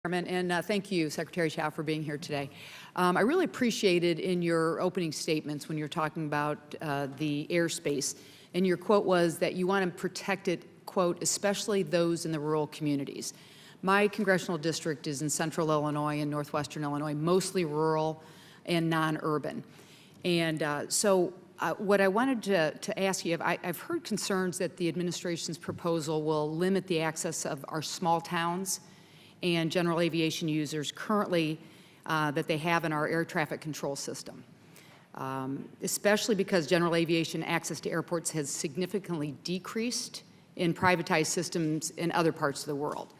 Chairman, and thank you, Secretary Chao, for being here today. I really appreciated in your opening statements when you're talking about the airspace, and your quote was that you want to protect it, quote, especially those in the rural communities. My congressional district is in central Illinois and northwestern Illinois, mostly rural and non-urban. And what I wanted to ask you, I've heard concerns that the administration's proposal will limit the access of our small towns and general aviation users currently that they have in our air traffic control system, especially because general aviation access to airports has significantly decreased in privatized systems in other parts of the world.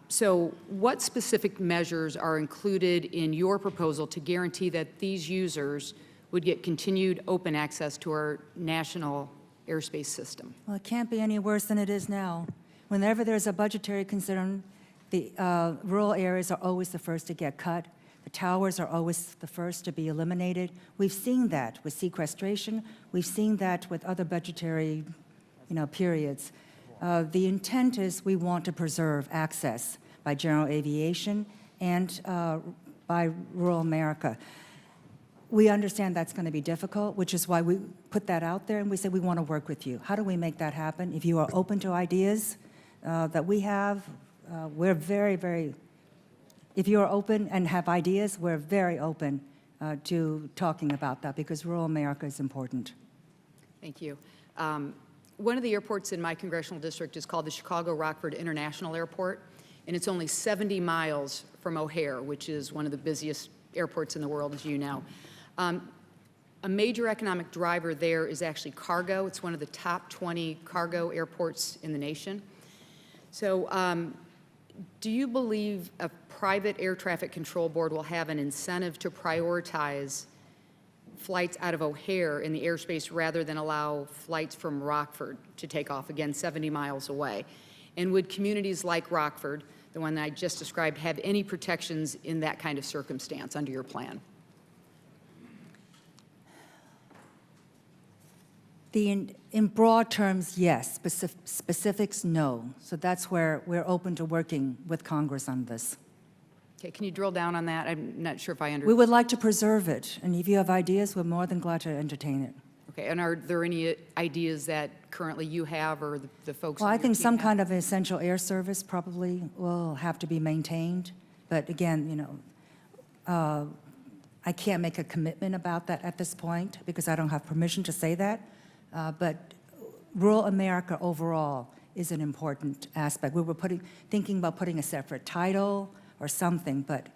So what specific measures are included in your proposal to guarantee that these users would get continued open access to our national airspace system? Well, it can't be any worse than it is now. Whenever there's a budgetary concern, the rural areas are always the first to get cut. The towers are always the first to be eliminated. We've seen that with sequestration. We've seen that with other budgetary, periods. The intent is we want to preserve access by general aviation and by rural America. We understand that's going to be difficult, which is why we put that out there and we said we want to work with you. How do we make that happen? If you are open to ideas that we have, we're very, if you're open and have ideas, we're very open to talking about that because rural America is important. Thank you. One of the airports in my congressional district is called the Chicago-Rockford International Airport, and it's only 70 miles from O'Hare, which is one of the busiest airports in the world, as you know. A major economic driver there is actually cargo. It's one of the top 20 cargo airports in the nation. So do you believe a private air traffic control board will have an incentive to prioritize flights out of O'Hare in the airspace rather than allow flights from Rockford to take off, again, 70 miles away? And would communities like Rockford, the one that I just described, have any protections in that kind of circumstance under your plan? In broad terms, yes. Specifics, no. So that's where we're open to working with Congress on this. Okay, can you drill down on that? I'm not sure if I understand. We would like to preserve it, and if you have ideas, we're more than glad to entertain it. Okay, and are there any ideas that currently you have or the folks? Well, on I your think team some have? kind of essential air service probably will have to be maintained. But again, I can't make a commitment about that at this point because I don't have permission to say that. But rural America overall is an important aspect. We were thinking about putting a separate title or something, but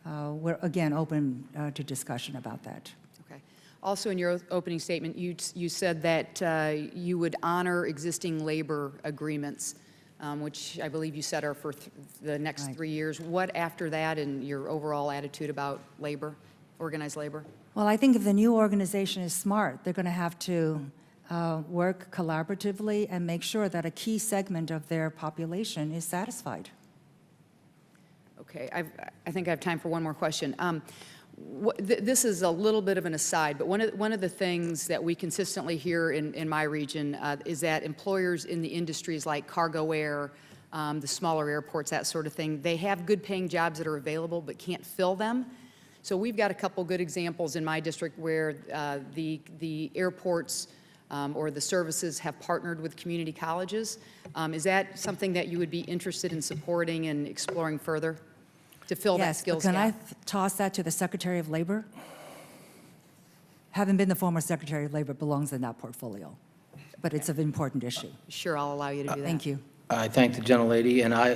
we're, again, open to discussion about that. Okay. Also, in your opening statement, you said that you would honor existing labor agreements, which I believe you said are for the next 3 years. What after that and your overall attitude about labor, organized labor? Well, I think if the new organization is smart, they're going to have to work collaboratively and make sure that a key segment of their population is satisfied. Okay, I think I have time for one more question. This is a little bit of an aside, but one of the things that we consistently hear in my region is that employers in the industries like cargo air, the smaller airports, that sort of thing, they have good paying jobs that are available but can't fill them. So we've got a couple good examples in my district where the airports or the services have partnered with community colleges. Is that something that you would be interested in supporting and exploring further to fill that skills gap? Yes, but can I toss that to the Secretary of Labor? Having been the former Secretary of Labor, belongs in that portfolio, but it's an important issue. Sure, I'll allow you to do that. Thank you. I thank the gentlelady, and I